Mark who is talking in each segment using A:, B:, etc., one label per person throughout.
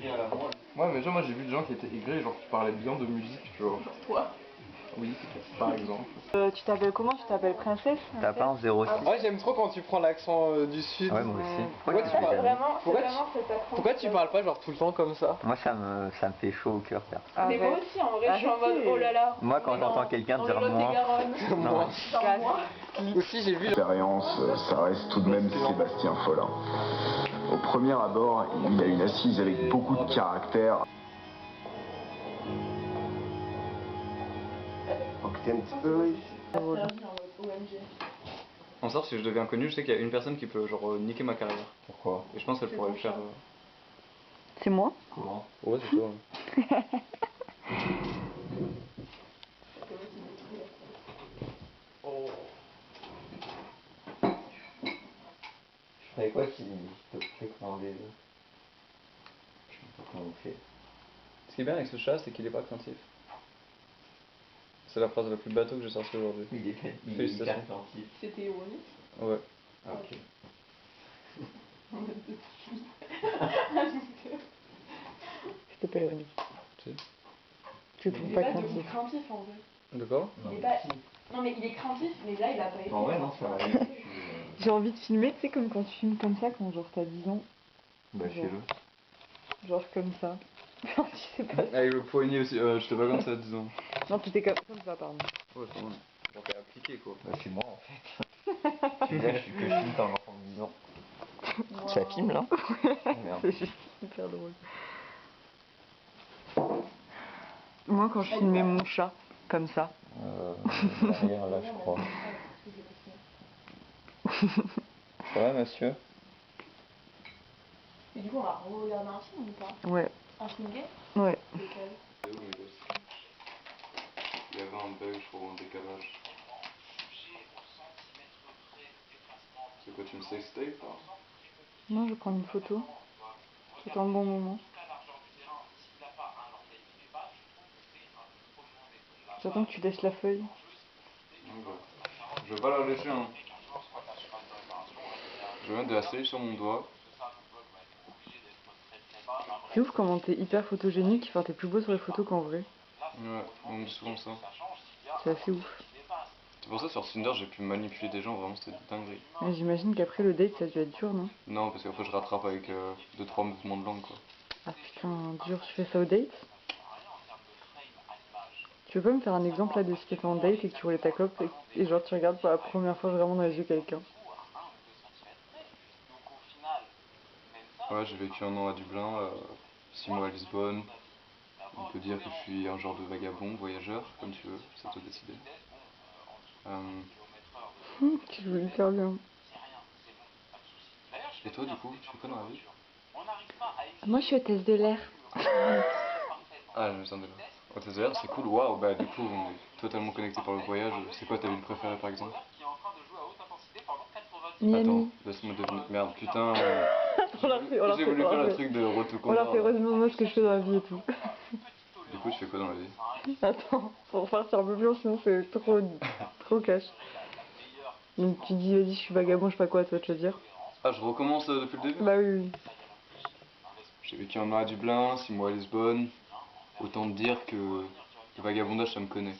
A: à la moelle.
B: Ouais, mais genre, moi j'ai vu des gens qui étaient aigris, genre qui parlaient bien de musique, tu vois.
C: Toi.
B: Oui, par exemple.
C: Tu t'appelles comment? Tu t'appelles princesse?
A: T'as pas un 06.
B: Ouais, j'aime trop quand tu prends l'accent du sud.
A: Ouais, moi aussi.
B: Pourquoi tu parles
C: Vraiment,
B: Pourquoi tu parles pas genre tout le temps comme ça?
A: Moi, ça me fait chaud au cœur, faire ça.
C: Mais moi aussi, en vrai, je suis en mode oh là là.
A: Moi, quand j'entends quelqu'un dire moi.
B: Moi.
C: Aussi,
B: j'ai vu.
D: L'expérience, ça reste tout de même Sébastien Follin. Au premier abord, il a une assise avec beaucoup de caractère.
E: En sorte, si je deviens connu, je sais qu'il y a une personne qui peut genre niquer ma carrière.
A: Pourquoi?
E: Et je pense qu'elle pourrait le faire.
C: C'est moi?
A: Comment?
E: Ouais, c'est toi.
A: Je ferais quoi si je te précommandais? Je sais pas comment on fait.
E: Ce qui est bien avec ce chat, c'est qu'il est pas craintif. C'est la phrase la plus bateau que j'ai sortie aujourd'hui.
A: Il est
E: Félicitations.
A: hyper gentil.
C: C'était ironique.
E: Ouais.
A: Ah, ok.
C: C'était pas ironique.
E: Si.
C: Tu le trouves pas craintif?
F: Craintif en vrai.
E: D'accord.
F: Il est pas... Non mais il est craintif, mais là il a pas été.
A: En vrai, non, ça va.
C: J'ai envie de filmer, tu sais, comme quand tu filmes comme ça, quand genre t'as 10 ans.
A: Bah, fais-le.
C: Genre comme ça. Non, tu sais pas.
E: Avec le poignet aussi, j'étais pas comme ça, disons.
C: Non, tu étais comme ça, pardon.
E: Ouais, quand même. Genre t'es appliqué quoi.
A: Bah, c'est moi en fait. Tu dis là, je suis que je filme quand l'enfant de 10 ans.
F: Wow.
A: Ça filme là? Merde.
C: C'est juste super drôle. Moi, quand je filmais mon chat, comme ça.
A: Derrière là, je crois. Ça va, monsieur?
F: Et du coup on va regarder un film ou pas?
C: Ouais.
F: Un film gay?
C: Ouais.
F: Lequel?
E: Il y avait un bug, je crois, un décalage. C'est quoi, tu me sextapes là?
C: Non, je vais prendre une photo. C'est un bon moment. J'attends que tu laisses la feuille.
E: Je vais pas la laisser, hein. Je vais mettre de la salive sur mon doigt.
C: C'est ouf comment t'es hyper photogénique, enfin t'es plus beau sur les photos qu'en vrai.
E: Ouais, on me dit souvent ça.
C: C'est assez ouf.
E: C'est pour ça sur Tinder j'ai pu manipuler des gens, vraiment c'était des dingueries.
C: Mais j'imagine qu'après le date ça a dû être dur, non?
E: Non, parce qu'après je rattrape avec 2-3 mouvements de langue quoi.
C: Ah putain, dur, tu fais ça au date? Tu veux pas me faire un exemple là de ce que tu fais en date et que tu roulais ta clope et genre tu regardes pour la première fois vraiment dans les yeux quelqu'un?
E: Ouais, j'ai vécu un an à Dublin, 6 mois à Lisbonne. On peut dire que je suis un genre de vagabond, voyageur, comme tu veux, c'est à toi de décider.
C: Tu joues hyper bien.
E: Et toi du coup, tu fais quoi dans la vie?
C: Moi je suis hôtesse de l'air.
E: Ah, je me sens déjà. Hôtesse de l'air, c'est cool, waouh, bah du coup on est totalement connecté par le voyage. C'est quoi ta ville préférée par exemple?
C: Miami.
E: Attends, laisse-moi deviner. Merde, putain. J'ai voulu faire le truc de retour.
C: On leur fait redemander ce que je fais dans la vie et tout.
E: Du coup, tu fais quoi dans la vie?
C: Attends, pour partir un peu plus loin, sinon c'est trop cash. Donc tu dis vas-y je suis vagabond, je sais pas quoi, toi tu vas dire?
E: Ah, je recommence depuis le début?
C: Bah oui.
E: J'ai vécu un an à Dublin, 6 mois à Lisbonne. Autant te dire que le vagabondage ça me connaît.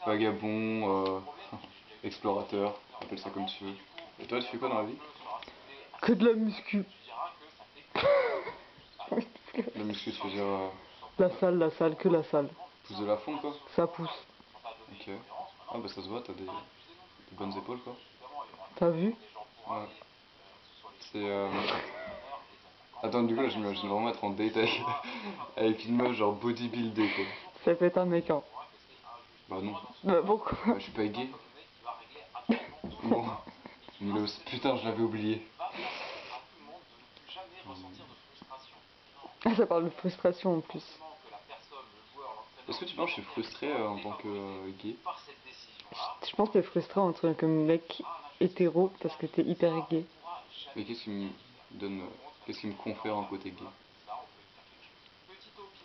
E: Vagabond, explorateur, appelle ça comme tu veux. Et toi, tu fais quoi dans la vie?
C: Que de la muscu.
E: La muscu, tu veux dire
C: La salle, que la salle.
E: pousse de la fonte quoi?
C: Ça pousse.
E: Ok. Ah bah ça se voit, t'as des bonnes épaules quoi.
C: T'as vu?
E: Ouais. C'est Attends, du coup là je m'imagine vraiment être en date avec une meuf genre bodybuildée quoi.
C: Ça peut être un mec, hein.
E: Bah non.
C: Bah pourquoi?
E: Bah, je suis pas gay. Bon. Milos, putain, je l'avais oublié.
C: Ah, ça parle de frustration en plus.
E: Est-ce que tu penses que je suis frustré en tant que gay?
C: Je pense que t'es frustré en tant que mec hétéro parce que t'es hyper gay.
E: Mais qu'est-ce qui me donne. Qu'est-ce qui me confère un côté gay?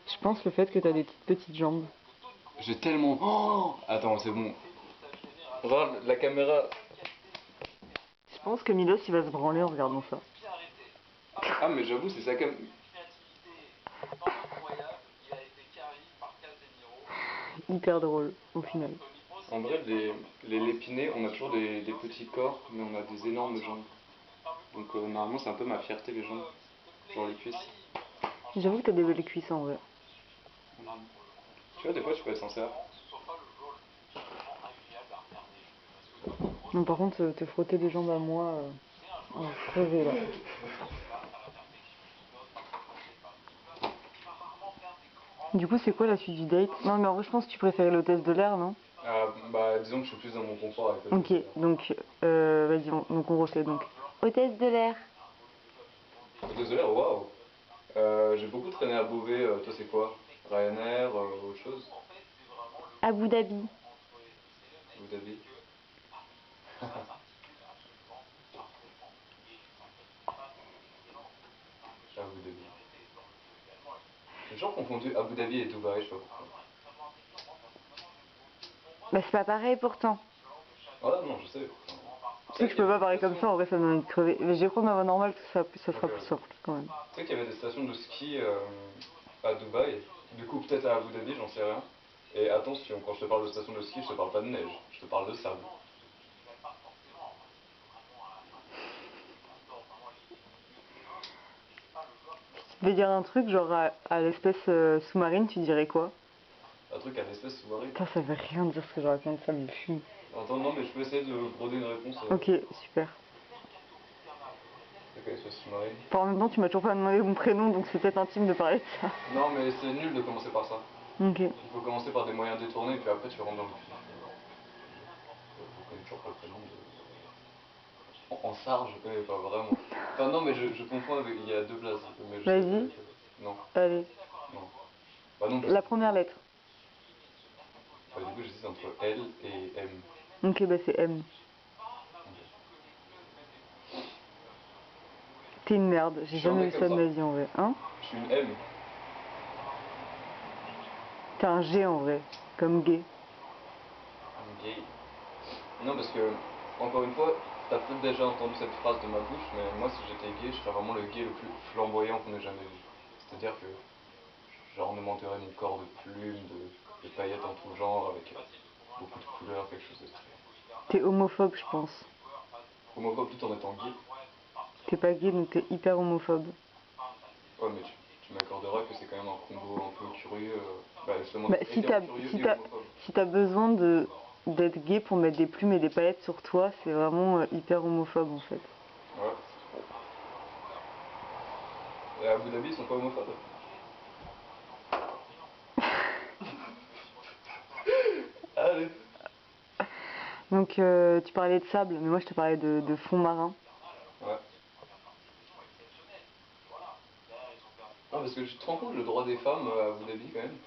C: Je pense le fait que t'as des petites jambes.
E: J'ai tellement. Oh, attends, c'est bon. Regarde la caméra.
C: Je pense que Milos il va se branler en regardant ça.
E: Ah, mais j'avoue, c'est ça comme.
C: hyper drôle au final.
E: En vrai, les lépinés, on a toujours des petits corps, mais on a des énormes jambes. Donc normalement, c'est un peu ma fierté, les jambes. Genre les cuisses.
C: J'avoue que t'as des belles cuisses en vrai.
E: Tu vois, des fois, tu peux être sincère.
C: Non, par contre, te frotter les jambes à moi, crever là. Du coup, c'est quoi la suite du date? Non, mais en vrai, je pense que tu préférais l'hôtesse de l'air, non?
E: Bah, disons que je suis plus dans mon confort avec
C: Ok, donc, vas-y, donc on refait donc. Hôtesse de l'air.
E: Désolé, waouh. J'ai beaucoup traîné à Beauvais, toi c'est quoi? Ryanair, autre chose?
C: Abu Dhabi.
E: Abu Dhabi. Abu Dhabi. J'ai toujours confondu Abu Dhabi et Dubaï, je sais pas pourquoi.
C: Bah, c'est pas pareil pourtant.
E: Ouais, non, je sais.
C: Tu sais que je peux pas parler comme ça, en vrai, ça me donne envie de crever. Mais je vais prendre ma voix normale, ça sera
E: Ok,
C: plus
E: ok.
C: simple quand même.
E: Tu sais qu'il y avait des stations de ski à Dubaï, du coup peut-être à Abu Dhabi, j'en sais rien. Et attention, quand je te parle de station de ski, je te parle pas de neige, je te parle de sable.
C: Je vais dire un truc, genre à l'espèce sous-marine, tu dirais quoi?
E: Un truc à l'espèce sous-marine.
C: Putain, ça veut rien dire ce que je raconte, ça me fume.
E: Attends, non, mais je peux essayer de broder une réponse.
C: Ok, super.
E: Avec l'espèce sous-marine.
C: Enfin, en même temps, tu m'as toujours pas demandé mon prénom, donc c'est peut-être intime de parler de ça.
E: Non, mais c'est nul de commencer par ça.
C: Ok.
E: Il faut commencer par des moyens détournés, puis après tu rentres dans le vif. Je connais toujours pas le prénom de... En Sarge, je connais pas vraiment. Enfin non, mais je confonds avec... Il y a deux blases. Mais je sais
C: Vas-y.
E: pas lesquelles. Non,
C: Allez.
E: non. Bah non,
C: La première lettre.
E: Bah, du coup j'hésite entre L et M.
C: Ok, bah c'est M. T'es une merde, j'ai
E: Je suis un
C: jamais
E: mec
C: vu ça de
E: comme
C: ma
E: ça.
C: vie en vrai. Hein?
E: Je suis une M.
C: T'es un G en vrai, comme gay.
E: Gay. Non, parce que, encore une fois, t'as peut-être déjà entendu cette phrase de ma bouche, mais moi si j'étais gay, je serais vraiment le gay le plus flamboyant qu'on ait jamais vu. C'est-à-dire que j'ornementerais mon corps de plumes, de paillettes en tout genre, avec beaucoup de couleurs, quelque chose de très...
C: T'es homophobe, je pense.
E: Homophobe tout en étant gay.
C: T'es pas gay, donc t'es hyper homophobe.
E: Ouais, mais tu m'accorderas que c'est quand même un combo un peu curieux. Bah justement,
C: Bah,
E: hétéro-curieux et homophobe.
C: si t'as besoin d'être gay pour mettre des plumes et des paillettes sur toi, c'est vraiment hyper homophobe en fait.
E: Ouais. Et à Abu Dhabi, ils sont pas homophobes. Allez.
C: Donc tu parlais de sable, mais moi je te parlais de fond marin.
E: Ouais. Non, parce que tu te rends compte le droit des femmes à Abu Dhabi quand même.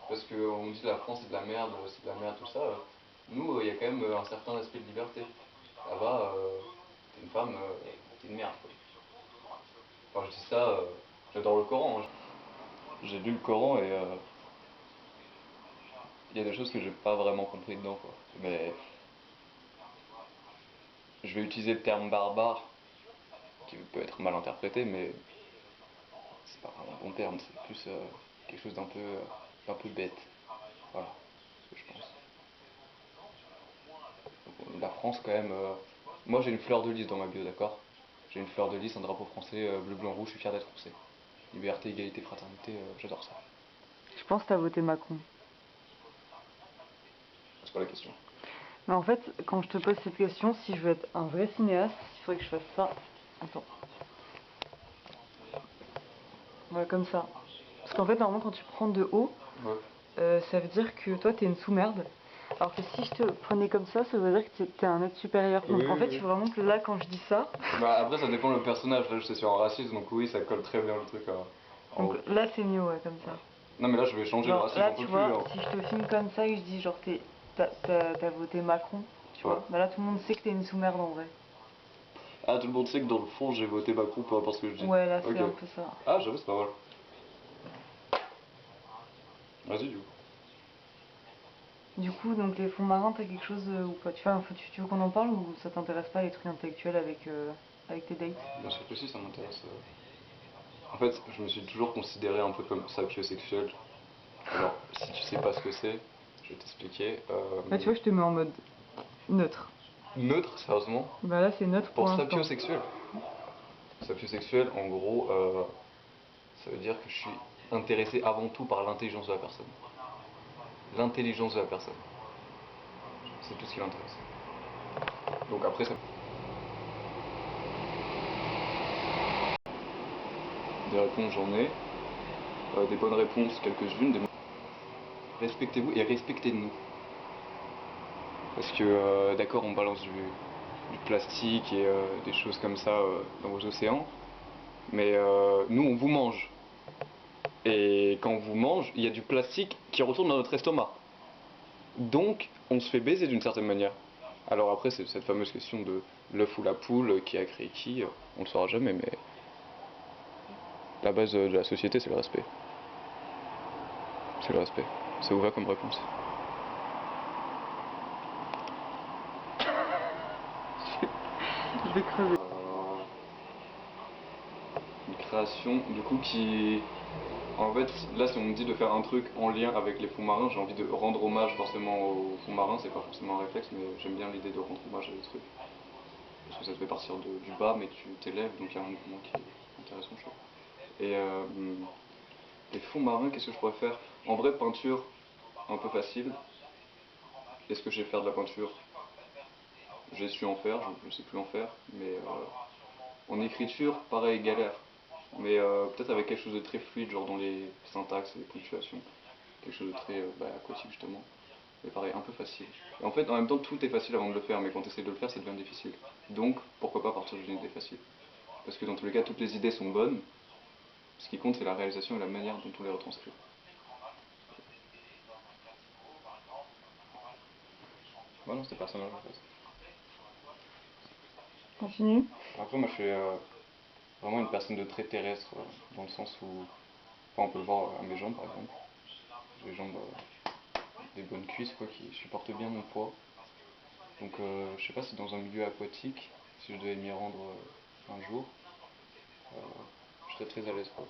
E: Parce qu'on dit que la France c'est de la merde, tout ça. Nous, il y a quand même un certain aspect de liberté. Là-bas, t'es une femme, t'es une merde. Quoi. Enfin, je dis ça, j'adore le Coran. Hein. J'ai lu le Coran et il y a des choses que j'ai pas vraiment compris dedans, quoi. Mais je vais utiliser le terme barbare, qui peut être mal interprété, mais c'est pas vraiment un bon terme, c'est plus quelque chose d'un peu bête. Voilà, ce que je pense. Donc, la France, quand même. Moi, j'ai une fleur de lys dans ma bio, d'accord? J'ai une fleur de lys, un drapeau français, bleu, blanc, rouge, je suis fier d'être français. Liberté, égalité, fraternité, j'adore ça.
C: Je pense que t'as voté Macron.
E: C'est pas la question.
C: Mais en fait, quand je te pose cette question, si je veux être un vrai cinéaste, il faudrait que je fasse ça. Attends. Ouais, comme ça. Parce qu'en fait, normalement, quand tu prends de haut,
E: Ouais.
C: ça veut dire que toi, t'es une sous-merde. Alors que si je te prenais comme ça veut dire que t'es un être supérieur. Donc
E: Oui,
C: en fait,
E: oui.
C: il faut vraiment que là, quand je dis ça,
E: Bah après, ça dépend le personnage. Là, je suis sur un racisme, donc oui, ça colle très bien le truc en
C: donc
E: haut.
C: là, c'est mieux, ouais, comme ça.
E: Non, mais là, je vais changer le
C: Genre,
E: racisme,
C: là,
E: j'en peux
C: tu
E: plus.
C: vois,
E: Hein.
C: si je te filme comme ça et que je dis, genre, t'as voté Macron, tu vois,
E: Ouais.
C: bah là, tout le monde sait que t'es une sous-merde en vrai.
E: Ah, tout le monde sait que dans le fond, j'ai voté Macron, peu importe ce que je dis.
C: Ouais, là,
E: Ok.
C: c'est un peu ça.
E: Ah, j'avoue, c'est pas mal. Vas-y, du coup.
C: Du coup, donc les fonds marins, t'as quelque chose ou pas? Tu veux qu'on en parle ou ça t'intéresse pas les trucs intellectuels avec tes dates?
E: Bien sûr que si, ça m'intéresse. En fait, je me suis toujours considéré un peu comme sapiosexuel. Alors, si tu sais pas ce que c'est, je vais t'expliquer.
C: Bah, tu vois, je te mets en mode neutre.
E: Neutre, sérieusement?
C: Bah là, c'est neutre pour
E: Pour
C: l'instant.
E: sapiosexuel. Sapiosexuel, en gros, ça veut dire que je suis intéressé avant tout par l'intelligence de la personne. L'intelligence de la personne. C'est tout ce qui m'intéresse. Donc après, ça... Des réponses, j'en ai. Des bonnes réponses, quelques-unes. Respectez-vous et respectez-nous. Parce que, d'accord, on balance du plastique et des choses comme ça dans vos océans. Mais nous, on vous mange. Et quand on vous mange, il y a du plastique qui retourne dans notre estomac. Donc, on se fait baiser d'une certaine manière. Alors après, c'est cette fameuse question de l'œuf ou la poule, qui a créé qui, on le saura jamais, mais la base de la société, c'est le respect. C'est le respect. Ça vous va comme réponse?
C: Je vais crever.
E: Une création, du coup, qui... En fait, là, si on me dit de faire un truc en lien avec les fonds marins, j'ai envie de rendre hommage forcément aux fonds marins, c'est pas forcément un réflexe, mais j'aime bien l'idée de rendre hommage à des trucs. Parce que ça te fait partir du bas, mais tu t'élèves, donc il y a un mouvement qui est intéressant, je trouve. Et les fonds marins, qu'est-ce que je pourrais faire? En vrai, peinture, un peu facile. Est-ce que je vais faire de la peinture? J'ai su en faire, je sais plus en faire, mais en écriture, pareil, galère. Mais peut-être avec quelque chose de très fluide, genre dans les syntaxes et les ponctuations. Quelque chose de très aquatique, justement. Mais pareil, un peu facile. Et en fait, en même temps, tout est facile avant de le faire, mais quand tu essaies de le faire, ça devient difficile. Donc, pourquoi pas partir d'une idée facile? Parce que dans tous les cas, toutes les idées sont bonnes. Ce qui compte, c'est la réalisation et la manière dont on les retranscrit. Ouais, non, c'était personnage en fait.
C: Continue.
E: Après, moi, je suis vraiment une personne de très terrestre, dans le sens où, enfin, on peut le voir à mes jambes, par exemple. J'ai les jambes, des bonnes cuisses, quoi, qui supportent bien mon poids. Donc, je sais pas si dans un milieu aquatique, si je devais m'y rendre un jour, je serais très à l'aise, quoi.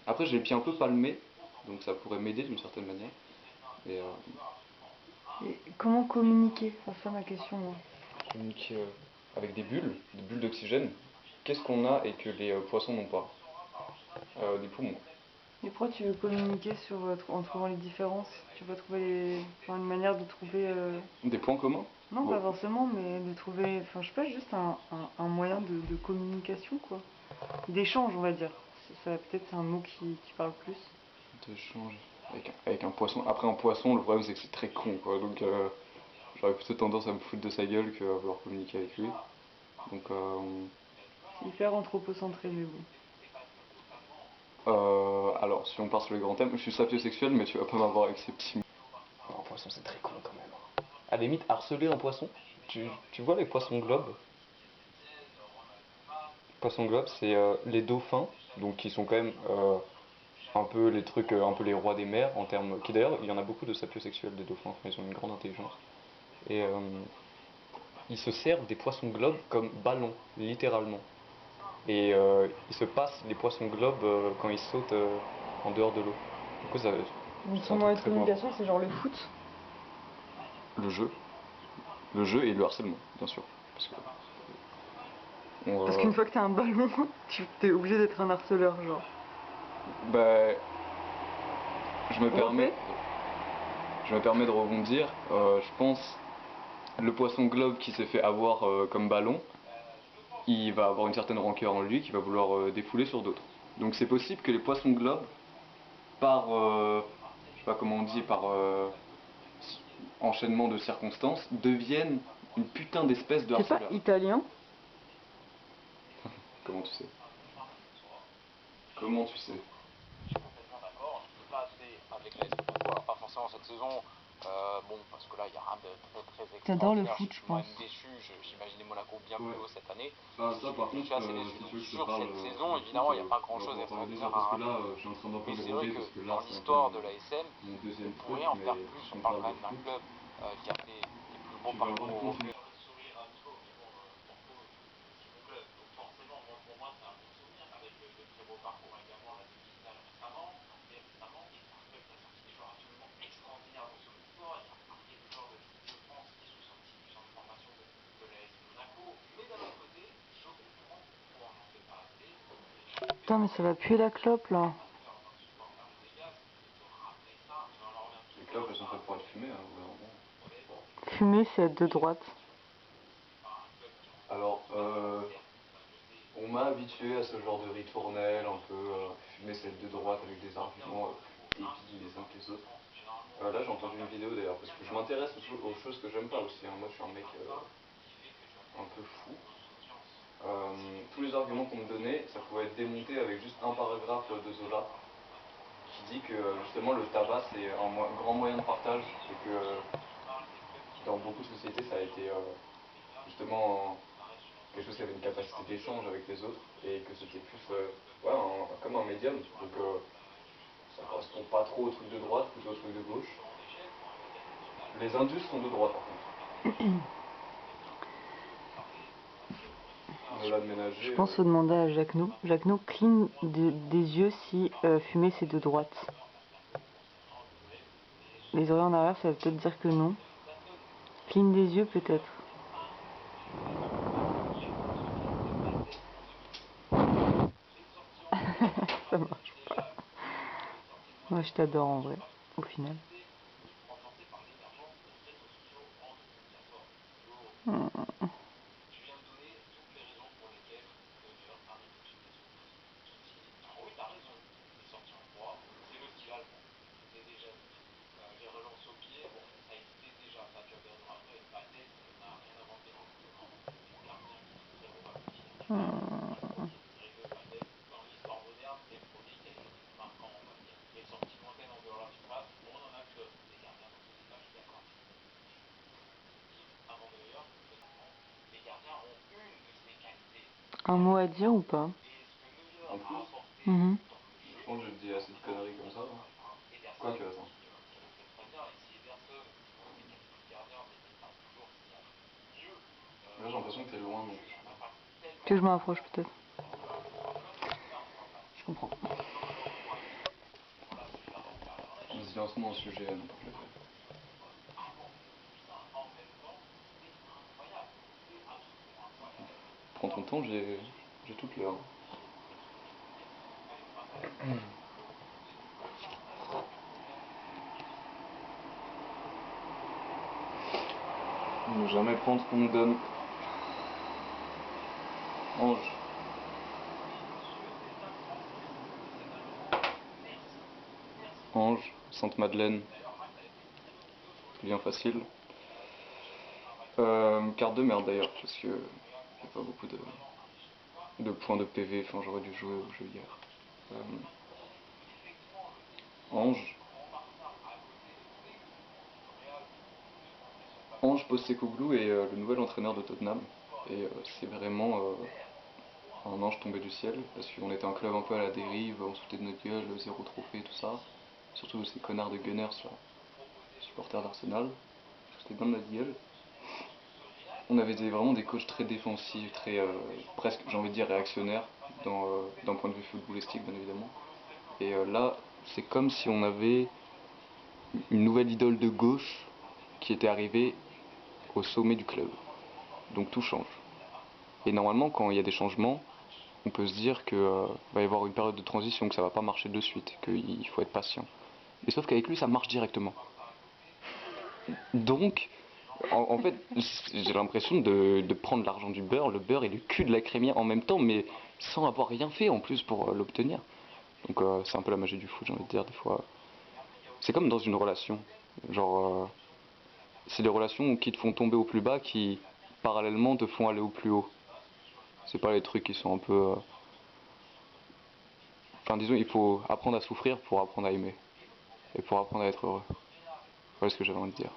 E: Après, j'ai les pieds un peu palmés, donc ça pourrait m'aider d'une certaine manière. Et
C: Et comment communiquer? C'est ça ma question, moi.
E: communiquer avec des bulles d'oxygène. Qu'est-ce qu'on a et que les poissons n'ont pas? Des poumons.
C: Et pourquoi tu veux communiquer sur, en trouvant les différences? Tu veux trouver enfin, une manière de trouver...
E: Des points communs?
C: Non,
E: Bon.
C: pas forcément, mais de trouver... Enfin, je sais pas, juste un moyen de communication, quoi. D'échange, on va dire. Ça, peut-être c'est un mot qui parle plus.
E: D'échange avec un poisson. Après, un poisson, le problème c'est que c'est très con, quoi. Donc, j'aurais plutôt tendance à me foutre de sa gueule qu'à vouloir communiquer avec lui. Donc,
C: C'est hyper anthropocentré, mais bon.
E: alors, si on part sur les grands thèmes, je suis sapiosexuel, mais tu vas pas m'avoir avec ces petits mots. Non, un poisson, c'est très con quand même. À la limite, harceler un poisson. Tu vois les poissons globes? Les poissons globes, c'est les dauphins, donc qui sont quand même un peu les trucs, un peu les rois des mers en termes. Qui d'ailleurs, il y en a beaucoup de sapiosexuels des dauphins, enfin, ils ont une grande intelligence. Et ils se servent des poissons globes comme ballons, littéralement. Et ils se passent les poissons globes quand ils sautent en dehors de l'eau. Du coup, ça,
C: Donc
E: c'est
C: son
E: un
C: moyen
E: truc
C: de
E: très fort.
C: communication, c'est genre le foot.
E: Le jeu. Le jeu et le harcèlement, bien sûr.
C: Parce qu'une fois que t'as un ballon, tu t'es obligé d'être un harceleur, genre.
E: Bah, je me
C: Refais.
E: permets de rebondir. Je pense le poisson globe qui s'est fait avoir comme ballon, il va avoir une certaine rancœur en lui qui va vouloir défouler sur d'autres. Donc c'est possible que les poissons globes, par, je sais pas comment on dit, par enchaînement de circonstances, deviennent une putain d'espèce de
C: C'est pas
E: harceleur.
C: italien?
E: Comment tu sais? Comment tu sais?
G: Complètement d'accord, je ne suis pas assez avec l'Est. Pourquoi? Pas forcément cette saison. Bon, parce que là, il n'y a rien de très extraordinaire.
C: T'adores le foot,
G: Je
C: je
G: suis moi
C: pense.
G: déçu. J'imaginais Monaco bien plus haut cette année.
E: Ah, ça, par
G: Je
E: contre,
G: suis assez déçu.
E: si tu veux que je te
G: Sur
E: parle
G: cette saison,
E: du
G: évidemment,
E: foot,
G: il n'y a pas
E: on
G: grand-chose
E: va en parler
G: d'extraordinaire
E: parce
G: à
E: que là,
G: rappeler.
E: je suis en train d'un peu
G: Mais c'est vrai
E: déroger
G: que
E: parce que là,
G: dans
E: c'est un
G: l'histoire
E: peu
G: de la SM,
E: mon
G: on
E: deuxième truc,
G: pourrait en faire
E: mais
G: plus.
E: si
G: On
E: on
G: parle
E: parle
G: quand
E: de
G: même d'un
E: foot,
G: club qui a fait les plus beaux
E: tu vas avoir
G: parcours
E: une
G: européens.
E: continuité.
C: Putain, mais ça va puer la clope là.
E: Les clopes, elles sont faites pour être fumées, hein, au bout d'un moment.
C: Fumer, c'est être de droite.
E: Alors, on m'a habitué à ce genre de ritournelle, un peu fumer cette de droite avec des arguments épis les uns que les autres. Là, j'ai entendu une vidéo d'ailleurs, parce que je m'intéresse aux choses que j'aime pas aussi. Hein. Moi, je suis un mec un peu fou. Tous les arguments qu'on me donnait, ça pouvait être démonté avec juste un paragraphe de Zola, qui dit que justement le tabac c'est un grand moyen de partage, et que dans beaucoup de sociétés, ça a été justement quelque chose qui avait une capacité d'échange avec les autres et que c'était plus ouais, comme un médium. Donc ça correspond pas trop au truc de droite, plutôt au truc de gauche. Les Indus sont de droite par contre.
C: Je pense qu'il faut demander à Jacquenot. Jacquenot cligne des yeux si fumer c'est de droite. Les oreilles en arrière, ça veut peut-être dire que non. Cligne des yeux peut-être. Ça marche pas. Moi je t'adore en vrai, au final. Un mot à dire ou pas?
E: En plus, je pense que je dis assez de conneries comme ça. Hein. Quoi que, attends. Là, j'ai l'impression que t'es loin, donc.
C: Que je me rapproche peut-être. Je comprends.
E: Vas-y, lance-moi un sujet, n'importe lequel. Prends ton temps, j'ai toute l'heure. Ne jamais prendre ce qu'on nous donne. Ange. Ange, Sainte-Madeleine. Bien facile. Carte de merde d'ailleurs, parce que il n'y a pas beaucoup de points de PV, enfin j'aurais dû jouer au jeu hier. Ange. Ange Postecoglou est le nouvel entraîneur de Tottenham. Et c'est vraiment un ange tombé du ciel, parce qu'on était un club un peu à la dérive, on se foutait de notre gueule, 0 trophée, tout ça. Surtout ces connards de Gunners là, supporters d'Arsenal, c'était bien de notre gueule. On avait vraiment des coachs très défensifs, très presque, j'ai envie de dire, réactionnaires, d'un point de vue footballistique bien évidemment. Et là, c'est comme si on avait une nouvelle idole de gauche qui était arrivée au sommet du club. Donc tout change. Et normalement, quand il y a des changements, on peut se dire qu'il va y avoir une période de transition, que ça va pas marcher de suite, qu'il faut être patient. Et sauf qu'avec lui, ça marche directement. Donc, en fait, j'ai l'impression de prendre l'argent du beurre, le beurre et le cul de la crémière en même temps, mais sans avoir rien fait en plus pour l'obtenir. Donc c'est un peu la magie du foot, j'ai envie de dire, des fois. C'est comme dans une relation. Genre, c'est des relations qui te font tomber au plus bas, qui parallèlement te font aller au plus haut. C'est pas les trucs qui sont un peu... Enfin disons, il faut apprendre à souffrir pour apprendre à aimer. Et pour apprendre à être heureux. Voilà ce que j'avais envie de dire.